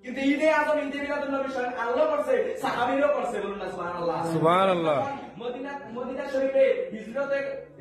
কিন্তু ঈদে আজম ঈদে মিলাদুন নবী স্বয়ং আল্লাহ করছে, সাহাবীরাও করছে, বলুন না সুবহানাল্লাহ। সুবহানাল্লাহ। মদিনা শরীফে হিজরতে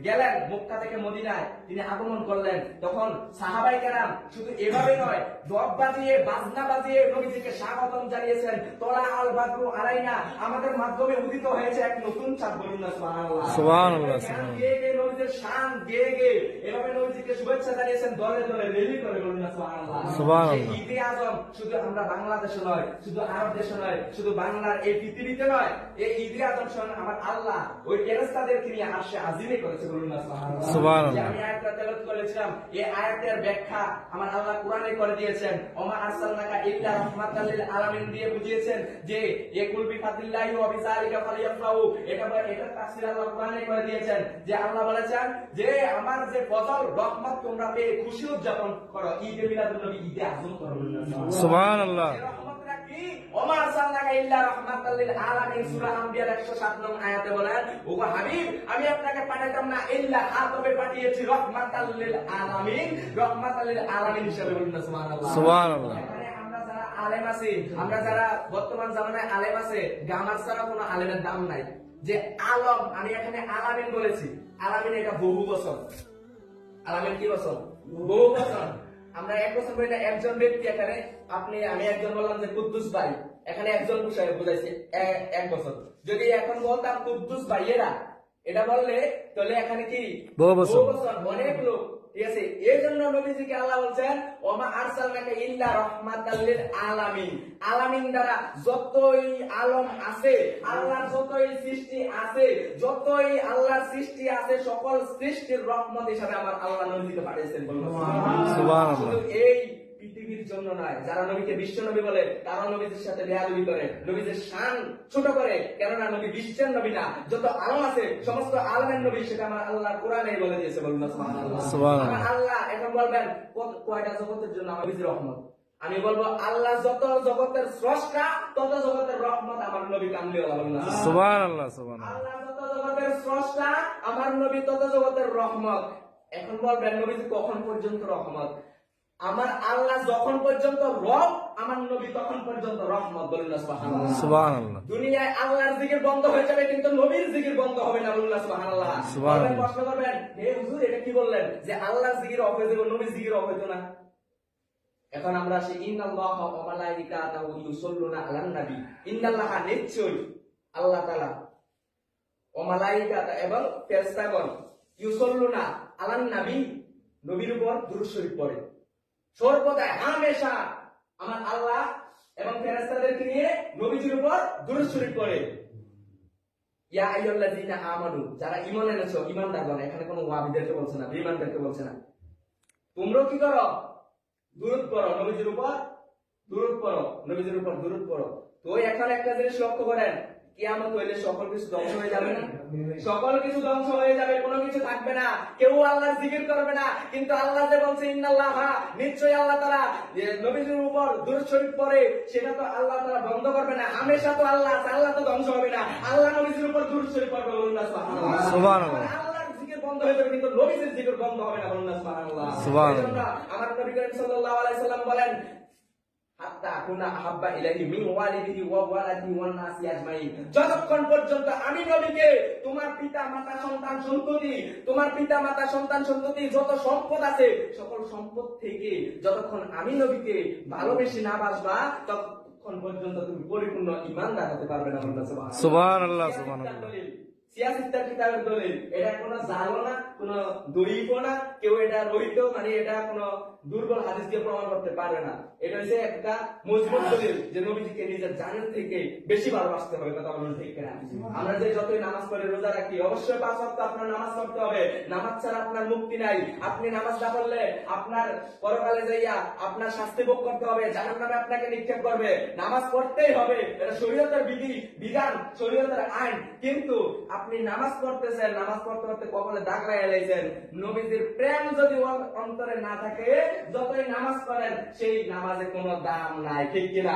গেলেন, মক্কা থেকে মদিনায় তিনি আগমন করলেন, তখন সাহাবায়ে কেরাম শুধু এভাবে নয়, দব বাজিয়ে বাজনা বাজিয়ে নবীজিকে স্বাগতম জানিয়েছেন। তোলা আল বাদরু আলাইনা, আমাদের মাধ্যমে উদিত হয়েছে এক নতুন চাঁদ, বলুন না সুবহানাল্লাহ। সুবহানাল্লাহ। গেয়ে গেয়ে নবীজির শান গেয়ে গেয়ে এভাবে নবীজিকে শুভেচ্ছা জানিয়েছেন, দলে দলে রেলি করে, বলুন না সুবহানাল্লাহ। সুবহানাল্লাহ। ঈদে আজম শুধু আমরা বাংলাদেশে নয়, শুধু আরব দেশে নয়, শুধু বাংলার এই পৃথিবীতে নয়, এই ঈদে আজম স্বয়ং আমার আল্লাহ ওই ফেরেশতাদেরকে নিয়ে আরশে আজিমে করেছে, বলুন না সুবহানাল্লাহ। সুবহানাল্লাহ। আমি আয়াতটা তেলাওয়াত করেছিলাম, এই আয়াতের ব্যাখ্যা আমার আল্লাহ কোরআনে করে দিয়েছেন। ওমা আরসালনাকা ইল্লা রাহমাতাল লিল আলামিন দিয়ে বুঝিয়েছেন যে ইয়াকুল বিফাদিল্লাহি ওয়া বিযালিকা ফালিয়াফরাহু, এটা তাফসীর আল্লাহ কোরআনে করে দিয়েছেন যে আল্লাহ বলেছেন যে আমার যে ফজল রহমত তোমরা পেয়ে খুশি উদযাপন করো, ঈদে মিলাদুন নবী ঈদে আজম করো, বলুন না সুবহানাল্লাহ। রহমতটা কি? ওমা আরসালনাকা ইল্লা রাহমাতাল লিল আলামিন, সূরা আম্বিয়ার 107 নং আয়াতে বলেন, ওগো হাবিব আমি আপনাকে পাঠাতাম না ইল্লা, তবে পাঠিয়েছি রহমাতাল লিল আলামিন, রহমাতাল লিল আলামিন হিসেবে, বলুন না সুবহানাল্লাহ। সুবহানাল্লাহ। এখানে আমরা যারা আলেম আছি, আমরা যারা বর্তমান জামানায় আলেম আছে, গামার ছাড়া কোনো আলেমের দাম নাই। যে আলম, আমি এখানে আলামিন বলেছি, আলামিন এটা বহু বছর, আলামিন কি বছর? বহু বছর। আমরা এক বছর বলি না, একজন ব্যক্তি, এখানে আপনি আমি একজন বললাম যে কুদ্দুস ভাই, এখানে একজন বুঝাইছে এক বছর। যদি এখন বলতাম কুদ্দুস ভাইয়েরা, এটা বললে তাহলে এখানে কি বহু বছর, অনেক লোক, ঠিক আছে। এই জন্য নবীজিকে আল্লাহ বলছেন ওমা আরসালনাকা ইল্লা রাহমাতাল লিল আলামিন, আলামিন দ্বারা যতই আলম আছে, আল্লাহর যতই সৃষ্টি আছে, যতই আল্লাহর সৃষ্টি আছে, সকল সৃষ্টির রহমত হিসাবে আমার আল্লাহ নবীজিকে পাঠিয়েছেন, বলুন সুবহানাল্লাহ। এই পৃথিবীর জন্য নয়, যারা নবীকে বিশ্ব নবী বলে তারা নবীদের সাথে বেয়াদবি করে, নবীদের শান ছোট করে, কেননা নবী বিশ্বের নবী না, যত আলম আছে সমস্ত আলমের নবী, সেটা আমার আল্লাহ কোরআনে বলে দিয়েছে, বলুন না সুবহানাল্লাহ। আমার আল্লাহ এখন বলবেন কয়টা জগতের জন্য আমার নবীর রহমত, আমি বলবো আল্লাহ যত জগতের স্রষ্টা তত জগতের রহমত আমার নবী কামলিওয়ালা, বলুন না সুবহানাল্লাহ। সুবহানাল্লাহ। আল্লাহ যত জগতের স্রষ্টা আমার নবী তত জগতের রহমত। এখন বলবেন নবীজি কখন পর্যন্ত রহমত? আমার আল্লাহ যখন পর্যন্ত রব, আমার নবী তখন পর্যন্ত রহমত, বলুন না সুবহানাল্লাহ। সুবহানাল্লাহ। দুনিয়ায় আল্লাহর জিকির বন্ধ হয়ে যাবে কিন্তু নবীর জিকির বন্ধ হবে না, বলুন না সুবহানাল্লাহ। সুবহানাল্লাহ। প্রশ্ন করবেন, হে হুজুর এটা কি বললেন যে আল্লাহর জিকির অফ হয়ে যাবে, নবীর জিকির অফ হইতো না? এখন আমরা আসি ইন্নাল্লাহা ওয়া মালাইকাতাহু ইউসাল্লুনা আলান নবী, ইন্নাল্লাহা নিশ্চয়ই আল্লাহ তাআলা ওয়া মালাইকাতা এবং ফেরেশতাগণ ইউসাল্লুনা আলান নবী, নবীর উপর দুরূদ শরীফ পড়ে সর্বদা হামেশা। আমার আল্লাহ এবং ফেরেশতাদেরকে নিয়ে নবীজির উপর দুরূদ শরীফ পড়ে। ইয়া আইয়ুহাল্লাযীনা আমানু, যারা ঈমান এনেছো, ঈমানদারগণ, এখানে কোনো ওয়াহাবীদেরকে বলছে না, বেঈমানদেরকে বলছে না, তোমরাও কি করো? দুরূদ পড়ো, নবীজির উপর দুরূদ পড়ো, নবীজির উপর দুরূদ পড়ো। তো এখন একটা জিনিস লক্ষ্য করেন, কিয়ামত হইলে সকল কিছু ধ্বংস হয়ে যাবে না? সকল কিছু ধ্বংস হয়ে যাবে, কোনো কিছু থাকবে না, কেউ আল্লাহর জিকির করবে না। কিন্তু আল্লাহ যে বলছে ইন্নাল্লাহা, নিশ্চয়ই আল্লাহ তাআলা নবীজির উপর দুরূদ শরীফ পড়ে, সেটা তো আল্লাহ তাআলা বন্ধ করবে না, হামেশা তো আল্লাহ আছে, আল্লাহ তো ধ্বংস হবে না। আল্লাহ নবীজির উপর দুরূদ শরীফ পড়বে, বলুন না সুবহানাল্লাহ। সুবহানাল্লাহ। আল্লাহর জিকির বন্ধ হয়ে যাবে কিন্তু নবীজির জিকির বন্ধ হবে না, বলুন না সুবহানাল্লাহ। সুবহানাল্লাহ। আমার নবী করিম সাল্লাল্লাহু আলাইহি সাল্লাম বলেন হাত্তা কুনা আহাব্বা ইলাইহি মিন ওয়ালিদিহি ওয়া ওয়ালাদিহি ওয়ান নাসি আজমাইন, যতক্ষণ পর্যন্ত আমি নবীকে তোমার পিতা মাতা সন্তান সন্ততি, তোমার পিতা মাতা সন্তান সন্ততি যত সম্পদ আছে সকল সম্পদ থেকে যতক্ষণ আমি নবীকে ভালোবেসে না বাসবা, ততক্ষণ পর্যন্ত তুমি পরিপূর্ণ ঈমানদার হতে পারবে না, বলুন সুবহানাল্লাহ। সুবহানাল্লাহ। সুবহানাল্লাহ। সিয়াসিত্তার কিতাবের দলিল, এটা কোনো জালো না, কোনো দড়িও না, কেউ এটা রহিত মানে এটা কোনো দুর্বল হাদিস দিয়ে প্রমাণ করতে পারবে না। এটা হচ্ছে একটা মজবুত দলিল যে নবীজিকে নিজের জানের থেকে বেশি ভালোবাসতে হবে, কথা বলুন ঠিক কিনা? আমরা যে যতই নামাজ পড়ে রোজা রাখি, অবশ্যই 5 ওয়াক্ত আপনার নামাজ পড়তে হবে, নামাজ ছাড়া আপনার মুক্তি নাই। আপনি নামাজ না পড়লে আপনার পরকালে যাইয়া আপনার শাস্তি ভোগ করতে হবে, জাহান্নামে আপনাকে নিক্ষেপ করবে। নামাজ পড়তেই হবে, এটা শরীয়তের বিধান, শরীয়তের আইন। কিন্তু আপনি নামাজ পড়তেছেন, নামাজ পড়তে পড়তে কপালে দাগ লাগিয়ে লাইছেন, নবীজির প্রেম যদি অন্তরে না থাকে যতই নামাজ পড়েন সেই নামাজে কোনো দাম নাই, ঠিক কিনা?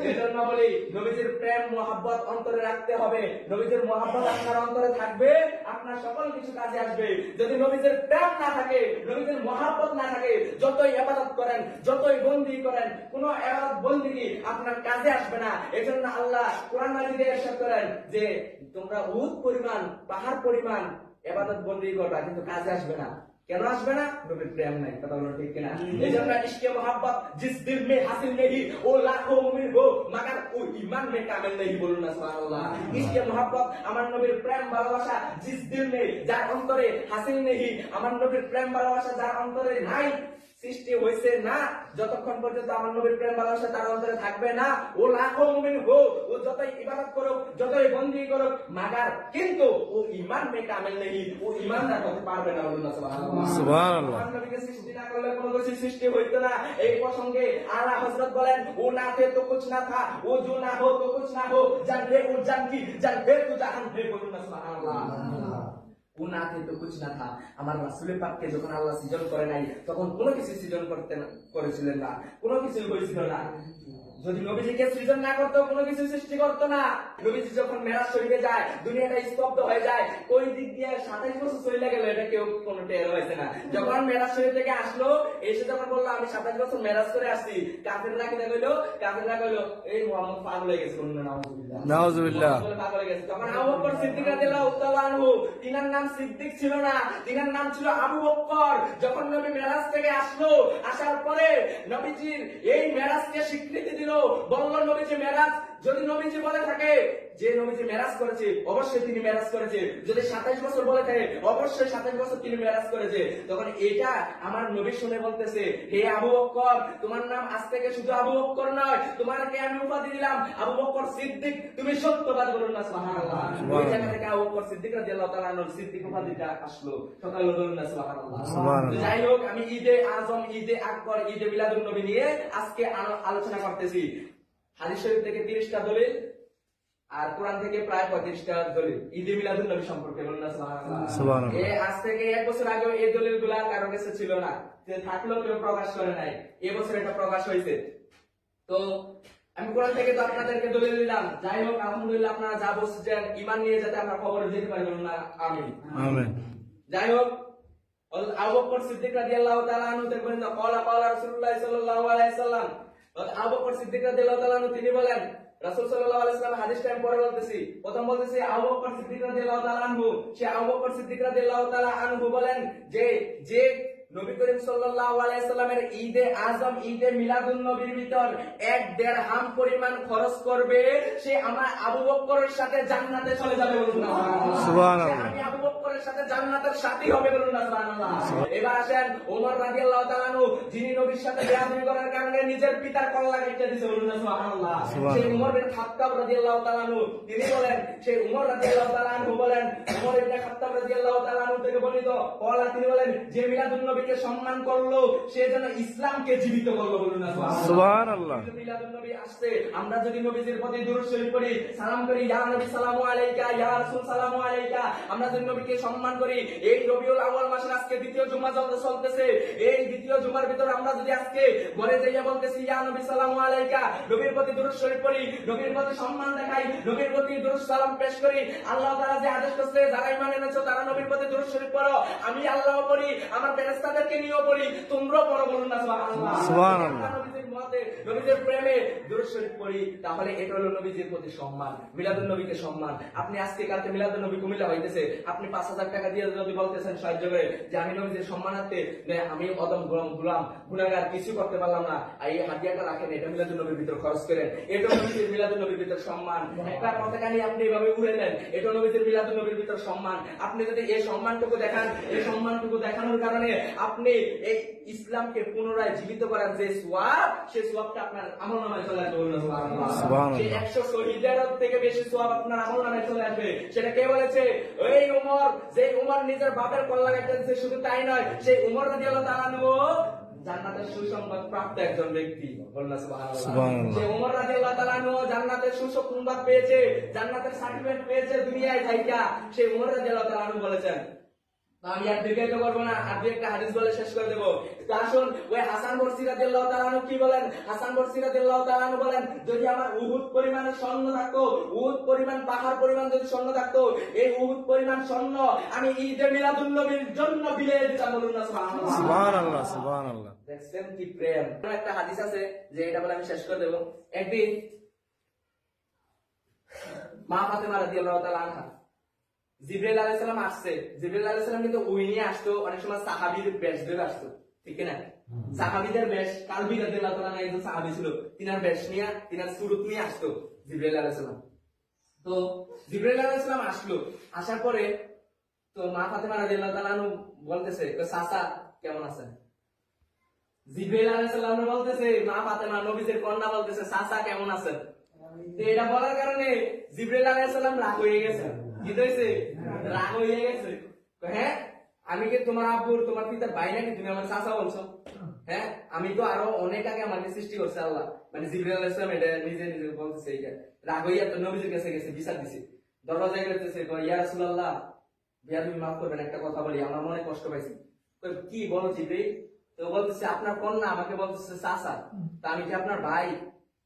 এই জন্য বলি নবীজির প্রেম মোহাব্বত অন্তরে রাখতে হবে। নবীজির মোহাব্বত আপনার অন্তরে থাকবে, আপনার সকল কিছু কাজে আসবে। যদি নবীজির প্রেম না থাকে, নবীজির মোহাব্বত না থাকে, যতই ইবাদত করেন, যতই বন্দি করেন, কোনো ইবাদত বন্দিগি আপনার কাজে আসবে না। এজন্য আল্লাহ কোরআন মাজিদে ইরশাদ করেন যে তোমরা উহুদ পরিমাণ, পাহাড় পরিমাণ ইবাদত বন্দি করবা, কিন্তু কাজে আসবে না। কেন আসবে না? নবীর প্রেম নাই। কথা বলো ঠিক কিনা? এই জন্য ইশকে মোহাব্বত জিস দিল মে হাসিল নেহি ও লাখো মুমিন হো মাগার ও ঈমান মে কামেল নেহি, বলুন না সুবহানাল্লাহ। ইশকে মোহাব্বত আমার নবীর প্রেম ভালোবাসা, জিস দিল মে যার অন্তরে হাসিল নেহি, আমার নবীর প্রেম ভালোবাসা যার অন্তরে নাই, সৃষ্টি হয়েছে না, যতক্ষণ পর্যন্ত আমার নবীর প্রেম ভালোবাসা তার অন্তরে থাকবে না, ও লাখো মুমিন হো, ও যতই ইবাদত করুক, যতই বন্দি করুক, মাগার কিন্তু ও ঈমান মে কামেল নেহি, ও ঈমানদার হতে পারবে না। বলুন না সুবহানাল্লাহ। সুবহানাল্লাহ। আমার নবীকে সৃষ্টি না করলে কোনো কিছু সৃষ্টি হইতো না। এই প্রসঙ্গে আলা হযরত বলেন, ও না থে তো কুছ না থা, ও जो না हो तो कुछ ना हो, জান রে ও জান কি, জান রে তো জাহান রে। বলুন না সুবহানাল্লাহ। ও না থে তো কুছ না থা, আমার রাসূল পাককে যখন আল্লাহ সৃজন করে নাই, তখন কোনো কিছু সৃজন করেছিলেন না, কোনো কিছু হয়েছিল না। যদি নবীজিকে সৃজন না করতো, কোনো কিছু সৃষ্টি করতো না। নবীজি যখন মেরাজ শরীফে যায়, দুনিয়াটা স্তব্ধ হয়ে যায়, কোন দিক দিয়ে 27 বছর চলে গেল এটা কেউ কোনো টের হয়েছে না। যখন মেরাজ শরীফ থেকে আসলো, এসে যখন বললো আমি 27 বছর মেরাজ করে আসছি, কাফেররা কি কইলো? কাফেররা কইলো এই মুহাম্মদ পাগল হয়ে গেছে। বলুন না নাউজুবিল্লাহ। নাউজুবিল্লাহ। পাগল হয়ে গেছে। তখন আবু বকর সিদ্দিক রাদিয়াল্লাহু তাআলা আনহু, তিনার নাম সিদ্দিক ছিল না, তিনার নাম ছিল আবু বকর। যখন নবী মেরাজ থেকে আসলো, আসার পরে নবীজির এই মেরাজকে স্বীকৃতি দিল, বলল নবীজি মেরাজ, যদি নবীজি বলে থাকে যে নবীজি মেরাজ করেছে, অবশ্যই তিনি মেরাজ করেছে। যদি 27 বছর বলে থাকে, অবশ্যই 27 বছর তিনি মেরাজ করেছে। তখন এটা আমার নবী শুনে বলতেছে, হে আবু বকর, তোমার নাম আজ থেকে শুধু আবু বকর নয়, তোমাকে আমি উপাধি দিলাম আবু বকর সিদ্দিক, তুমি সত্যবাদী। বলুন না সুবহানাল্লাহ। ওই জায়গা থেকে আবু বকর সিদ্দিক রাদিয়াল্লাহু তাআলা আনহু সিদ্দিক উপাধিটা আসলো। সকালে বলুন না সুবহানাল্লাহ। যাই হোক, আমি ঈদে আজম, ঈদে আকবর, ঈদে মিলাদুন নবী নিয়ে আজকে আলোচনা করতেছি। হাদিস শরীফ থেকে 30টা দলিল আর কোরআন থেকে প্রায় 35টা দলিল ঈদে মিলাদুন নবী সম্পর্কে। বলুন না সুবহানাল্লাহ। আজ থেকে 1 বছর আগে এই দলিলগুলা কারো কাছে ছিল না, যে থাকলেও কেউ প্রকাশ করে নাই। এবছর এটা প্রকাশ হয়েছে। তো আমি কোরআন থেকে তো আপনাদেরকে দলিল দিলাম। যাই হোক, আলহামদুলিল্লাহ আপনারা যা বলছেন ঈমান নিয়ে যাতে আমরা খবরে যেতে পারি। বলুন না আমিন। আমিন। যাই হোক, আবু বকর সিদ্দিক রাদিয়াল্লাহু তাআলা আনহু দেখবেন তো ক্বালা ক্বালা রাসূলুল্লাহ সাল্লাল্লাহু আলাইহি সাল্লাম। আবু বকর সিদ্দিক রাদিয়াল্লাহু তাআলা আনহু তিনি বলেন, রাসূল সাল্লাল্লাহু আলাইহি সাল্লাম হাদিসটা আমি পরে বলতেছি। প্রথম বলতেছি আবু বকর সিদ্দিক রাদিয়াল্লাহু তাআলা আনহু, সে আবু বকর সিদ্দিক রাদিয়াল্লাহু তাআলা আনহু বলেন যে নবী করিম সাল্লাল্লাহু আলাইহি সাল্লামের ঈদে আজম, ঈদে মিলাদুন নবীর ভিতর 1 দিরহাম পরিমাণ খরচ করবে, সে আমার আবু বকরের সাথে জান্নাতে চলে যাবে। বলুন না সুবহানাল্লাহ। আমি আবু বকরের সাথে জান্নাতের সাথী হবে। বলুন না সুবহানাল্লাহ। এবার আসেন ওমর রাদিয়াল্লাহু তাআলা আনহু, যিনি নবীর সাথে বেয়াদবি করার কারণে নিজের পিতার কল্লা কেটে দিয়েছে। বলুন না সুবহানাল্লাহ। সেই উমর বিন খাত্তাব রাদিয়াল্লাহু তাআলা আনহু তিনি বলেন, সেই উমর রাদিয়াল্লাহু তাআলা আনহু বলেন, উমর ইবনে খাত্তাব রাদিয়াল্লাহু তাআলা আনহু থেকে বর্ণিত, কওলা তিনি বলেন, যে মিলাদুন নবীকে সম্মান করলো, সে যেন ইসলামকে জীবিত করলো। বলুন না সুবহানাল্লাহ। মিলাদুন নবী আসছে, আমরা যদি নবীজির প্রতি দুরূদ শরীফ পড়ি, সালাম করি, ইয়া নবী সালামু আলাইকা, ইয়া রাসূল সালামু আলাইকা, আমরা যদি নবীকে সম্মান করি, এই রবিউল আউয়াল মাসের আজকে দ্বিতীয় জুমা চলতেছে, এই দ্বিতীয় জুমার ভিতর আমরা যদি আজকে ঘরে যাইয়া বলতেছি ইয়া নবী সালামু আলাইকা, নবীর প্রতি দুরূদ শরীফ পড়ি, নবীর প্রতি সম্মান দেখাই, নবীর প্রতি দুরূদ সালাম পেশ করি, আল্লাহ তাআলা যে আদেশ করছে যারা ঈমান এনেছো তারা নবীর প্রতি দুরূদ শরীফ পড়ো, আমি আল্লাহও পড়ি, আমার ফেরেশতাদেরকে নিয়েও পড়ি, তোমরাও পড়ো। বলুন না সুবহানাল্লাহ। সুবহানাল্লাহ। নবীজির মতে, নবীজির প্রেমে দুরূদ শরীফ পড়ি, তাহলে এটা হলো নবীজির প্রতি সম্মান, মিলাদুন নবীকে সম্মান। আপনি আজকে কালকে মিলাদুন নবী কুমিল্লা হইতেছে, আপনি 5000 টাকা দিয়ে যদি বলতেছেন সাহায্য করে যে আমি নবীজির সম্মানার্থে, আমি অদম গোলাম গুনাহগার, কিছু করতে পারলাম না, এই হাদিয়াটা রাখেন, এটা মিলাদুন নবীর ভিতর খরচ করেন, এটা নবীজির মিলাদুন নবীর ভিতর সম্মান। একটা পতাকা নিয়ে আপনি এভাবে উড়ে নেন, এটা নবীজির মিলাদুন নবীর ভিতর সম্মান। আপনি যদি এই সম্মানটুকু দেখান, এই সম্মানটুকু দেখানোর কারণে আপনি এই ইসলামকে পুনরায় জীবিত করার যে সওয়াব, সেই সওয়াবটা আপনার আমলনামায় চলে আসবে। বলুন সুবহানাল্লাহ। সেই 100 শহীদের থেকে বেশি সওয়াব আপনার আমলনামায় চলে আসবে। সেটা কে বলেছে? ওই উমর, যে উমর নিজের বাপের কল্লা কাটতেছে, শুধু তাই নয়, সেই উমর রাদিয়াল্লাহু তাআলা আনহু জান্নাতের সুসংবাদ প্রাপ্ত একজন ব্যক্তি। বলুন না সুবহানাল্লাহ। যে উমর রাদিয়াল্লাহু তাআলা আনহু জান্নাতের সুসংবাদ পেয়েছে, জান্নাতের সার্টিফিকেট পেয়েছে দুনিয়ায় থাইকা, সেই উমর রাদিয়াল্লাহু তাআলা আনহু বলেছেন, তো আমি আর দীর্ঘায়িত করবো না, আর দুই একটা হাদিস বলে শেষ করে দেবো। তো আসুন ওই হাসান বসরি রাদিয়াল্লাহু তাআলা আনহু কি বলেন? হাসান বসরি রাদিয়াল্লাহু তাআলা আনহু বলেন, যদি আমার উহুদ পরিমাণ স্বর্ণ থাকতো, উহুদ পরিমাণ পাহাড় পরিমাণ যদি স্বর্ণ থাকতো, এই উহুদ পরিমাণ স্বর্ণ আমি ঈদে মিলাদুন নবীর জন্য বিলিয়ে দিতাম। বলুন না সুবহানাল্লাহ। সুবহানাল্লাহ, সুবহানাল্লাহ। দেখছেন কি প্রেম। একটা হাদিস আছে যে এটা বলে আমি শেষ করে দেবো। একদিন মা ফাতেমা রাদিয়াল্লাহু তাআলা আনহা, জিবরাইল আলাইহিস সালাম আসছে। জিবরাইল আলাইহিস সালাম কিন্তু ওই নিয়ে আসতো, অনেক সময় সাহাবীর বেশ ধরে আসতো, ঠিক না? সাহাবীদের বেশ, কালবি রাদিয়াল্লাহু তাআলা একজন সাহাবী ছিল, তিনার বেশ নিয়ে, তিনার সুরত নিয়ে আসতো জিবরাইল আলাইহিস সালাম। তো জিবরাইল আলাইহিস সালাম আসলো, আসার পরে তো মা ফাতেমা রাদিয়াল্লাহু তাআলা আনহা বলতেছে, চাচা কেমন আছেন? জিবরাইল আলাইহিস সালাম বলতেছে, মা ফাতেমা নবীজির কন্যা বলতেছে, চাচা কেমন আছেন? তো এটা বলার কারণে জিবরাইল আলাইহিস সালাম রাগ হয়ে গেছে। কি হয়েছে? রাগ হয়ে গেছে। হ্যাঁ, আমি কি তোমার আব্বুর, তোমার পিতার ভাই নাকি? তুমি আমার চাচা বলছো? হ্যাঁ, আমি তো আরো অনেক আগে আমাকে সৃষ্টি করছে আল্লাহ। মানে জিবরাইল আলাইহিস সালাম এটা নিজে নিজে বলতেছে। এটা রাগ হইয়া তো নবীজির কাছে গেছে, বিচার দিছে। দরজায় গেছে, ইয়া রাসূলুল্লাহ, বিয়া তুমি মাফ করবেন, একটা কথা বলি, আমার মনে কষ্ট পাইছি। কি বলো জিবরাইল? তো বলতেছে, আপনার কন্যা আমাকে বলতেছে চাচা, তা আমি কি আপনার ভাই?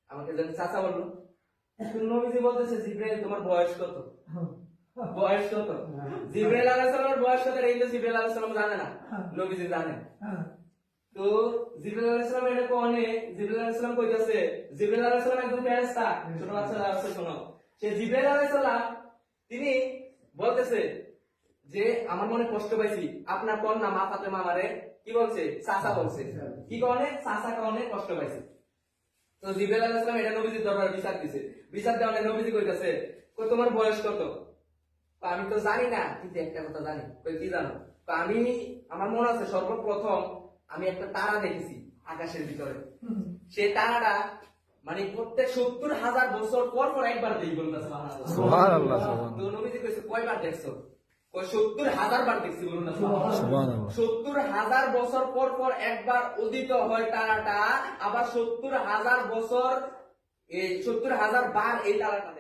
আমাকে যেন চাচা বললো। নবীজি বলতেছে, জিবরাইল তোমার বয়স কত? বয়স কত? জিবরাইল আলাইহিস সালামের বয়স কত? এই যে জিবরাইল আলাইহিস সালাম জানে না, নবীজি জানে। তো জিবরাইল আলাইহিস সালাম এটা কোনে, জিবরাইল আলাইহিস সালাম কইতাছে, জিবরাইল আলাইহিস সালাম একজন ফেরেশতা, ছোট বাচ্চারা আছে শোনো। সে জিবরাইল আলাইহিস সালাম তিনি বলতেছে যে আমার মনে কষ্ট পাইছি, আপনার কন্যা মা ফাতেমা আমারে কি বলছে? চাচা বলছে। কি কারণে? চাচা কারণে কষ্ট পাইছে। তো জিবরাইল আলাইহিস সালাম এটা নবীজির দরবারে বিচার দিছে। বিচার দেওয়ানে নবীজি কইতাছে, কই তোমার বয়স কত? আমি তো জানি না, কিন্তু একটা কথা জানি। কই কি জানো? আমি, আমার মনে আছে সর্বপ্রথম আমি একটা তারা দেখেছি আকাশের ভিতরে। সেই তারাটা মানে প্রত্যেক ৭০,০০০ বছর পর পর একবার দেখি। বলতেছে সুবহানাল্লাহ, সুবহানাল্লাহ। তো নবীজি কইছে, কয়বার দেখছো? কই ৭০,০০০ বার দেখছি। বলুন না সুবহানাল্লাহ। ৭০,০০০ বছর পর পর একবার উদিত হয় তারাটা, আবার ৭০,০০০ বছর, এই ৭০,০০০ বার এই তারাটা